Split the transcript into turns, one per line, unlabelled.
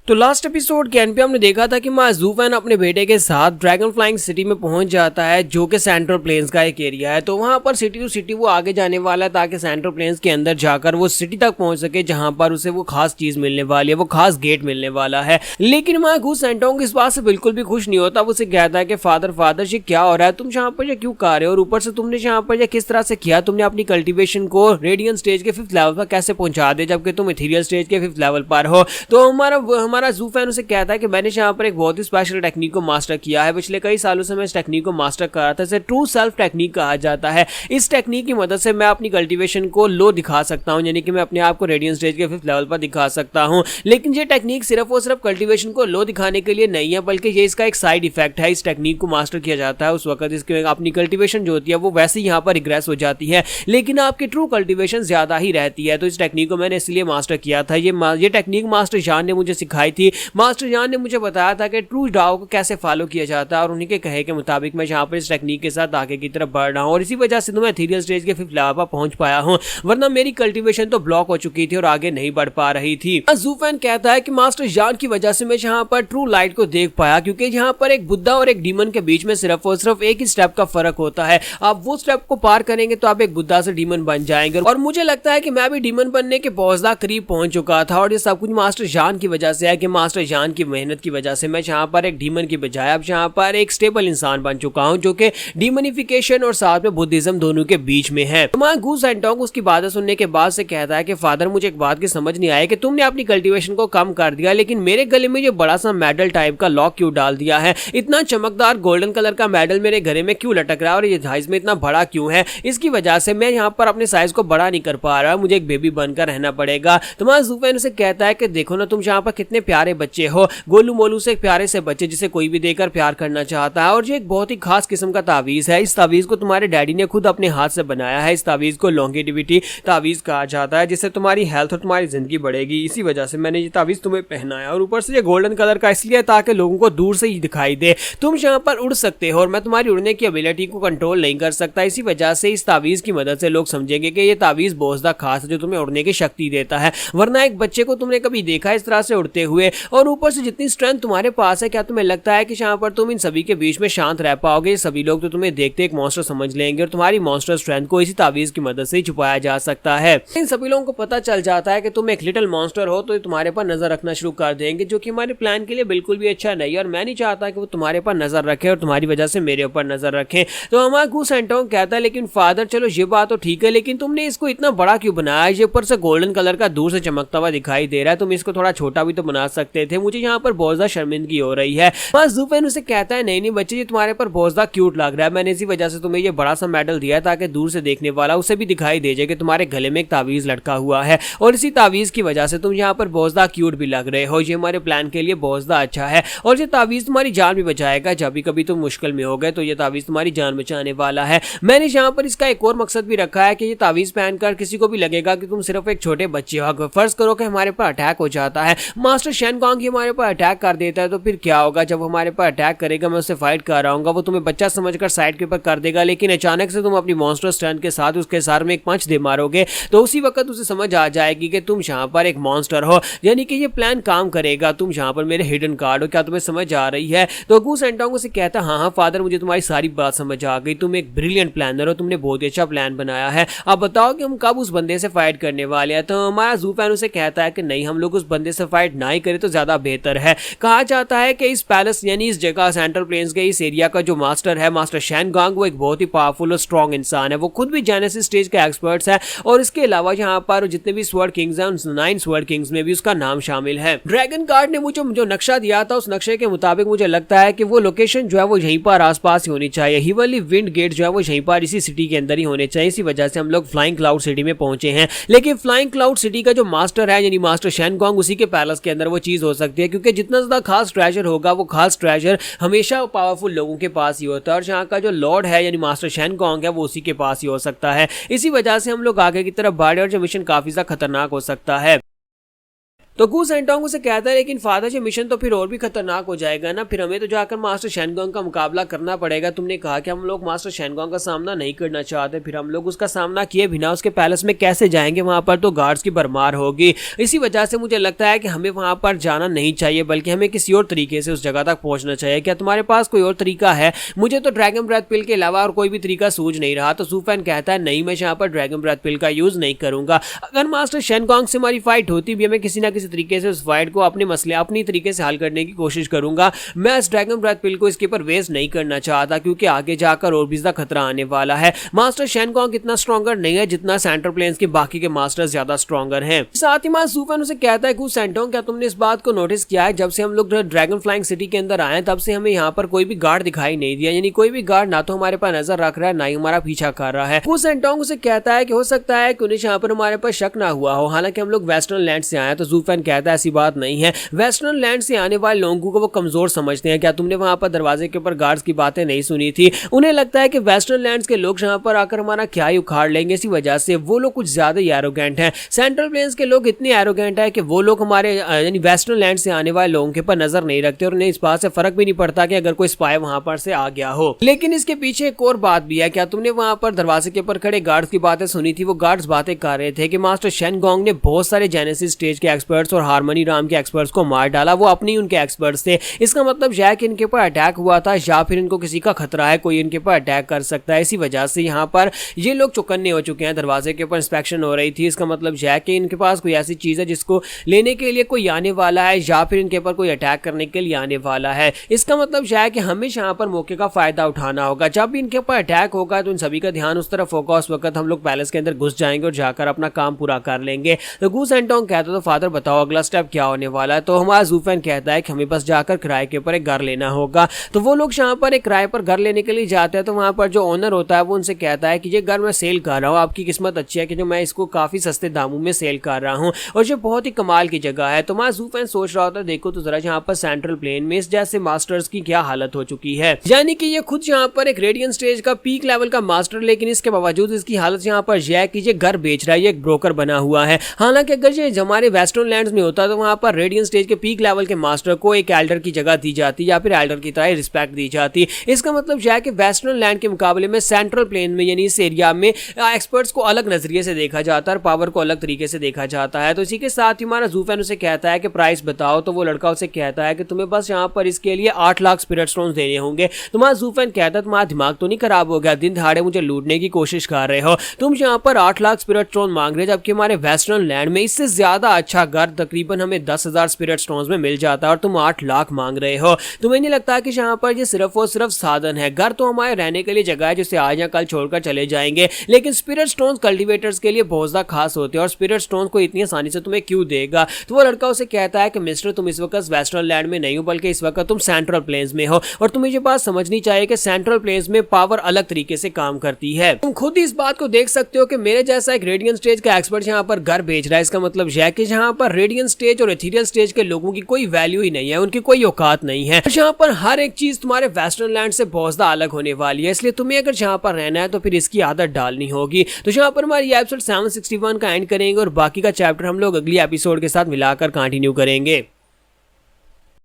तो last episode के and पे हमने देखा था कि माँ ज़ूफेन अपने बेटे के साथ ड्रैगन फ्लाइंग सिटी में पहुंच जाता है, जो कि सेंट्रल प्लेन्स का एक एरिया है। तो वहां पर सिटी टू सिटी वो आगे जाने वाला है ताकि सेंट्रल प्लेन्स के अंदर जाकर वो सिटी तक पहुंच सके, जहां पर उसे वो खास चीज मिलने वाली है, वो खास गेट मिलने वाला है। लेकिन माँ गू सेंटोंग इस बात से बिल्कुल भी खुश नहीं होता। वो उसे कहता है कि फादर ये क्या हो रहा है, तुम यहाँ पर क्यों कर रहे हो, और ऊपर से तुमने यहाँ पर किस तरह से किया, तुमने अपनी कल्टिवेशन को रेडियन स्टेज के 5th लेवल पर कैसे पहुंचा दे जबकि तुम इथेरियल स्टेज के 5th लेवल पर हो। तो हमारा ज़ूफेन उसे कहता है कि मैंने यहाँ पर एक बहुत ही स्पेशल टेक्निक को मास्टर किया है। पिछले कई सालों से मैं इस टेक्निक को मास्टर कर रहा था। इसे ट्रू सेल्फ टेक्निक कहा जाता है। इस टेक्निक की मदद से मैं अपनी कल्टीवेशन को लो दिखा सकता हूँ, यानी कि मैं अपने आप को रेडियन स्टेज के 5th लेवल पर दिखा सकता हूँ। लेकिन ये टेक्निक सिर्फ और सिर्फ कल्टीवेशन को लो दिखाने के लिए नहीं है, बल्कि ये इसका एक साइड इफेक्ट है। इस टेक्निक को मास्टर किया जाता है उस वक्त इसकी अपनी कल्टीवेशन जो होती है वो वैसे ही यहाँ पर रिग्रेस हो जाती है, लेकिन आपकी ट्रू कल्टीवेशन ज्यादा ही रहती है। तो इस टेक्निक को मैंने इसलिए मास्टर किया था। ये टेक्निक मास्टर जान ने मुझे सिखाई थी। मास्टर जान ने मुझे बताया था कि ट्रू डाओ को कैसे फॉलो किया जाता है, और उन्हीं के कहे के मुताबिक मैं यहाँ पर इस टेक्निक के साथ आगे की तरफ बढ़ रहा हूँ, और इसी वजह से तो मैं इथेरियल स्टेज के 5th लेवल पर पहुंच पाया हूँ, वरना मेरी कल्टीवेशन तो ब्लॉक हो चुकी थी और आगे नहीं बढ़ पा रही थी। ज़ूफेन कहता है कि मास्टर जान की वजह से मैं यहाँ पर ट्रू लाइट को देख पाया, क्योंकि यहाँ पर एक बुद्धा और एक डीमन के बीच में सिर्फ और सिर्फ एक ही स्टेप का फर्क होता है। आप वो स्टेप को पार करेंगे तो आप एक बुद्धा से डीमन बन जाएंगे, और मुझे लगता है कि मैं भी डीमन बनने के बहुत ज्यादा करीब पहुंच चुका था, और ये सब कुछ मास्टर जान की वजह से है कि मास्टर जान की मेहनत की वजह से मैं यहाँ पर एक डीमन की बजाय अब यहाँ पर एक स्टेबल इंसान बन चुका हूँ, जो कि डीमनिफिकेशन और साथ में बुद्धिज्म दोनों के बीच में है। तो गू सेंटोंग उसकी बातें सुनने के बाद से कहता है कि फादर मुझे एक बात की समझ नहीं आई कि तुमने अपनी कल्टीवेशन को कम कर दिया, लेकिन मेरे गले में ये बड़ा सा मेडल टाइप का लॉक क्यों डाल दिया है, इतना चमकदार गोल्डन कलर का मेडल मेरे गले में क्यों लटक रहा है, और ये साइज में इतना बड़ा क्यों है, इसकी वजह से मैं यहाँ पर अपने साइज को बड़ा नहीं कर पा रहा, मुझे एक बेबी बनकर रहना पड़ेगा। तो ज़ूफेन उसे कहता है कि देखो ना तुम यहाँ पर कितने प्यारे बच्चे हो, गोलू मोलू से एक प्यारे से बच्चे जिसे कोई भी देकर प्यार करना चाहता है, और ये एक बहुत ही खास किस्म का तावीज है। इस तावीज को तुम्हारे डैडी ने खुद अपने हाथ से बनाया है। इस तावीज को लॉन्गेटिविटी तावीज कहा जाता है, जिससे तुम्हारी हेल्थ और तुम्हारी जिंदगी बढ़ेगी। इसी वजह से मैंने ये तावीज तुम्हें पहनाया, और ऊपर से ये गोल्डन कलर का इसलिए ताकि लोगों को दूर से ही दिखाई दे। तुम यहाँ पर उड़ सकते हो और मैं तुम्हारी उड़ने की एबिलिटी को कंट्रोल नहीं कर सकता। इसी वजह से इस तावीज की मदद से लोग समझेंगे कि ये तावीज बहुत ज्यादा खास है जो तुम्हें उड़ने की शक्ति देता है, वरना एक बच्चे को तुमने कभी देखा इस तरह से उड़ते हुए? और ऊपर से जितनी स्ट्रेंथ तुम्हारे पास है, क्या तुम्हें लगता है कि यहाँ पर तुम इन सभी के बीच में शांत रह पाओगे? सभी लोग तो तुम्हें देखते एक मॉन्स्टर समझ लेंगे, और तुम्हारी मॉन्स्टर स्ट्रेंथ को इसी तावीज की मदद से ही छुपाया जा सकता है। इन सभी लोगों को पता चल जाता है कि तुम एक लिटिल मॉन्स्टर हो, तो तुम्हारे पर नजर रखना शुरू कर देंगे, जो कि हमारे प्लान के लिए बिल्कुल भी अच्छा नहीं है, और मैं नहीं चाहता कि वो तुम्हारे पर नजर रखे और तुम्हारी वजह से मेरे ऊपर नजर रखें। तो हमारा गू सेंटोंग कहता है लेकिन फादर चलो ये बात तो ठीक है, लेकिन तुमने इसको इतना बड़ा क्यों बनाया? ये ऊपर से गोल्डन कलर का दूर से चमकता हुआ दिखाई दे रहा है, तुम इसको थोड़ा छोटा भी तो बना सकते थे, मुझे यहाँ पर बहुत ज्यादा शर्मिंदगी हो रही है। ज़ूफेन उसे कहता है नहीं बच्चे, ये तुम्हारे पर बहुत ज्यादा क्यूट लग रहा है, मैंने इसी वजह से तुम्हें ये बड़ा सा मेडल दिया है ताकि दूर से देखने वाला उसे भी दिखाई दे जाए कि तुम्हारे गले में एक तावीज लटका हुआ है, और इसी तावीज की वजह से तुम यहाँ पर बहुत ज्यादा क्यूट भी लग रहे हो। ये हमारे प्लान के लिए बहुत ज्यादा अच्छा है, और ये तावीज तुम्हारी जान भी बचाएगा। जब भी कभी तुम मुश्किल में हो गए तो ये तावीज तुम्हारी जान बचाने वाला है। मैंने यहाँ पर इसका एक और मकसद भी रखा है कि ये तावीज पहनकर किसी को भी लगेगा कि तुम सिर्फ एक छोटे बच्चे हो। फर्ज करो कि हमारे पर अटैक हो जाता है, मास्टर शेनगोंग हमारे पर अटैक कर देता है, तो फिर क्या होगा? जब हमारे पर अटैक करेगा, मैं उससे फाइट कर रहा हूँ, वो तुम्हें बच्चा समझकर साइड के ऊपर कर देगा, लेकिन अचानक से तुम अपनी मॉन्स्टर स्ट्रेंथ के साथ उसके सर में एक पंच दे मारोगे, तो उसी वक्त उसे समझ आ जाएगी कि तुम यहाँ पर एक मॉन्स्टर हो, यानी कि ये प्लान काम करेगा। तुम यहाँ पर मेरे हिडन कार्ड हो, क्या तुम्हें समझ आ रही है? तो गू सेंटोंग उसे कहता है हाँ फादर, मुझे तुम्हारी सारी बात समझ आ गई, तुम एक ब्रिलियंट प्लानर हो, तुमने बहुत ही अच्छा प्लान बनाया है। अब बताओ कि हम कब उस बंदे से फाइट करने वाले हैं? तो हमारा ज़ूफेन उसे कहता है कि नहीं, हम लोग उस बंदे से फाइट ना ही करें तो ज्यादा बेहतर है। कहा जाता है कि इस पैलेस यानी इस जगह सेंट्रल प्लेन्स के इस एरिया का जो मास्टर है, मास्टर शेनगोंग, वो एक बहुत ही पावरफुल और स्ट्रॉन्ग इंसान है। वो खुद भी जेनेसिस स्टेज का एक्सपर्ट्स है, और इसके अलावा यहाँ पर जितने भी स्वर्ड किंग्स हैं उन 9 स्वर्ड किंग्स में भी उसका नाम शामिल है। ड्रैगन गार्ड ने मुझे जो नक्शा दिया था, उस नक्शे के मुताबिक मुझे लगता है कि वो लोकेशन जो है वो यहीं पर आसपास ही होनी चाहिए। हिवरली विंड गेट जो है वो यहीं पर इसी सिटी के अंदर ही होने चाहिए। इसी वजह से हम लोग फ्लाइंग क्लाउड सिटी में पहुंचे हैं, लेकिन फ्लाइंग क्लाउड सिटी का जो मास्टर है यानी मास्टर शेनगोंग, उसी के पैलेस के अंदर वो चीज हो सकती है, क्योंकि जितना ज्यादा खास ट्रेजर होगा वो खास ट्रेजर हमेशा पावरफुल लोगों के पास ही होता है, और यहाँ का जो लॉर्ड है यानी मास्टर शेनगोंग है वो उसी के पास ही हो सकता है। इसी वजह से हम लोग आगे की तरफ बढ़े, और जो मिशन काफी ज्यादा खतरनाक हो सकता है। तो गू सेंटोंग उसे कहता है लेकिन फादर जी मिशन तो फिर और भी खतरनाक हो जाएगा ना, फिर हमें तो जाकर मास्टर शेनगोंग का मुकाबला करना पड़ेगा। तुमने कहा कि हम लोग मास्टर शेनगोंग का सामना नहीं करना चाहते, फिर हम लोग उसका सामना किए बिना उसके पैलेस में कैसे जाएंगे, वहां पर तो गार्ड्स की भरमार होगी। इसी वजह से मुझे लगता है कि हमें वहां पर जाना नहीं चाहिए, बल्कि हमें किसी और तरीके से उस जगह तक पहुंचना चाहिए। क्या तुम्हारे पास कोई और तरीका है? मुझे तो ड्रैगन ब्रेथ पिल के अलावा और कोई भी तरीका सूझ नहीं रहा। तो ज़ू फैन कहता है नहीं, मैं यहाँ पर ड्रैगन ब्रेथ पिल का यूज नहीं करूंगा। अगर मास्टर शेनगोंग से हमारी फाइट होती भी, मैं किसी ना किसी तरीके से उस फाइट को अपने मसले अपनी तरीके से हल करने की कोशिश करूंगा। मैं इस ड्रैगन ब्रेथ पिल को इसके ऊपर वेस्ट नहीं करना चाहता, क्योंकि आगे जाकर और भी ज्यादा खतरा आने वाला है। मास्टर शेनगोंग इतना स्ट्रॉन्गर नहीं है जितना सेंट्रल प्लेन्स के बाकी के मास्टर्स ज्यादा स्ट्रॉन्गर हैं। साथ ही ज़ू फैन उसे कहता है गू सेंटोंग, क्या तुमने इस बात को नोटिस किया है, जब से हम लोग ड्रैगन फ्लाइंग सिटी के अंदर आए तब से हमें यहाँ पर कोई भी गार्ड दिखाई नहीं दिया, यानी कोई भी गार्ड ना तो हमारे पास नजर रख रहा है ना ही हमारा पीछा कर रहा है। गू सेंटोंग उसे कहता है कि हो सकता है कि उन्हें यहाँ पर हमारे पास शक ना हुआ हो, हालांकि हम लोग वेस्टर्न लैंड से आए। तो ज़ू फैन कहता है ऐसी बात नहीं है, वेस्टर्न लैंड से आने वाले लोगों को वो कमजोर समझते हैं। क्या तुमने वहां पर दरवाजे के ऊपर गार्ड्स की बातें नहीं सुनी थी? उन्हें लगता है कि वेस्टर्न लैंड्स के लोग यहाँ पर आकर हमारा क्या ही उखाड़ लेंगे, इसी वजह से वो लोग कुछ ज्यादा ही एरोगेंट हैं। सेंट्रल प्लेन्स के लोग इतने एरोगेंट है कि वो लोग हमारे यानी वेस्टर्न लैंड से आने वाले लोगों के ऊपर नजर नहीं रखते और उन्हें इस बात से फर्क भी नहीं पड़ता कि अगर कोई स्पाई वहां पर से आ गया हो। लेकिन इसके पीछे एक और बात भी है। क्या तुमने वहां पर दरवाजे के ऊपर खड़े गार्ड्स की बातें सुनी थी? वो गार्ड्स बातें कर रहे थे कि मास्टर शेनगोंग ने बहुत सारे जेनेसिस स्टेज के एक्सपर्ट्स और हार्मनी राम के एक्सपर्ट्स को मार डाला, वो अपनी उनके एक्सपर्ट्स थे। इसका मतलब यह है कि इनके ऊपर अटैक हुआ था या फिर इनको किसी का खतरा है, कोई इनके ऊपर अटैक कर सकता है। इसी वजह से यहाँ पर ये लोग चौकन्ने हो चुके हैं। दरवाजे के ऊपर इंस्पेक्शन हो रही थी, इसका मतलब यह है कि इनके पास कोई ऐसी चीज है जिसको लेने के लिए कोई आने वाला है या फिर इनके ऊपर कोई अटैक करने के लिए आने वाला है। इसका मतलब यह है कि हमें यहाँ पर मौके का फायदा उठाना होगा। जब भी इनके ऊपर अटैक होगा तो इन सभी का ध्यान उस तरफ होगा, उस वक्त हम लोग पैलेस के अंदर घुस जाएंगे और जाकर अपना काम पूरा कर लेंगे। तो गू सेंटोंग कहता है तो फादर बताओ अगला स्टेप क्या होने वाला है? तो हमारा ज़ू फैन कहता है कि हमें बस जाकर किराए के ऊपर एक घर लेना होगा। तो वो लोग यहाँ पर एक किराए पर घर लेने के लिए जाते हैं। तो वहाँ पर जो ओनर होता है वो उनसे कहता है कि ये घर मैं सेल कर रहा हूँ, आपकी किस्मत अच्छी है कि जो मैं इसको काफी सस्ते दामों में सेल कर रहा हूँ और ये बहुत ही कमाल की जगह है। तो मैं ज़ू फैन सोच रहा होता देखो तो जरा यहाँ पर सेंट्रल प्लेन में इस जैसे मास्टर्स की क्या हालत हो चुकी है, यानी कि ये खुद यहाँ पर एक रेडियंट स्टेज का पीक लेवल का मास्टर, लेकिन इसके बावजूद इसकी हालत यहाँ पर यह है कि ये घर बेच रहा है, ये एक ब्रोकर बना हुआ है। हालांकि अगर ये हमारे वेस्टर्न लैंड्स में होता तो वहां पर रेडियंट स्टेज के पीक लेवल के मास्टर को एक एल्डर की जगह दी जाती या फिर एल्डर की तरह रिस्पेक्ट दी जाती। इसका मतलब यह है कि वेस्टर्न लैंड के मुकाबले में सेंट्रल प्लेन में यानी इस एरिया में एक्सपर्ट्स को अलग नजरिए से देखा जाता है और पावर को अलग तरीके से देखा जाता है। तो इसी के साथ ही हमारा ज़ू फैन उसे कहता है कि प्राइस बताओ। तो वो लड़का उसे कहता है कि तुम्हें बस यहाँ पर इसके लिए 8 लाख स्पिरिट स्टोन्स देने होंगे। तुम्हारा ज़ू फैन कहता है तुम्हारा दिमाग तो नहीं खराब हो गया, दिन दहाड़े मुझे लूटने की कोशिश कर रहे हो? तुम यहाँ पर 8 लाख स्पिरिट स्टोन मांग रहे हो, जबकि हमारे वेस्टर्न लैंड में इससे ज्यादा अच्छा घर तकरीबन हमें 10,000 स्पिरिट स्टोन्स में मिल जाता है और तुम 8 लाख मांग रहे हो। तुम्हें नहीं लगता कि यहाँ पर ये सिर्फ और सिर्फ साधन है? घर तो हमारे रहने के लिए जगह है जिसे आज या कल छोड़कर चले जाएंगे, लेकिन स्पिरिट स्टोन्स कल्टीवेटर्स के लिए बहुत ज्यादा खास होते हैं और स्पिरिट स्टोन्स को इतनी आसानी से तुम्हें क्यों देगा? तो वो लड़का उसे कहता है कि मिस्टर तुम इस वक्त वेस्टर्न लैंड में नहीं हो, बल्कि इस वक्त तुम सेंट्रल प्लेन्स में हो और तुम्हें ये बात समझनी चाहिए कि सेंट्रल प्लेन्स में पावर अलग तरीके से काम करती है। तुम खुद ही इस बात को देख सकते हो कि मेरे जैसा एक रेडियंट स्टेज का एक्सपर्ट यहाँ पर घर बेच रहा है। इसका मतलब यह है कि यहाँ पर रेडियंट स्टेज और एथीरियल स्टेज के लोगों की कोई वैल्यू ही नहीं है, उनकी कोई औकात नहीं है। यहाँ पर हर एक चीज तुम्हारे वेस्टर्न लैंड से बहुत ज्यादा अलग होने वाली है, इसलिए तुम्हें अगर यहाँ पर रहना है तो फिर इसकी आदत डालनी होगी। तो यहाँ पर हमारी एपिसोड 761 का एंड करेंगे और बाकी का चैप्टर हम लोग अगली एपिसोड के साथ मिलाकर कंटिन्यू करेंगे।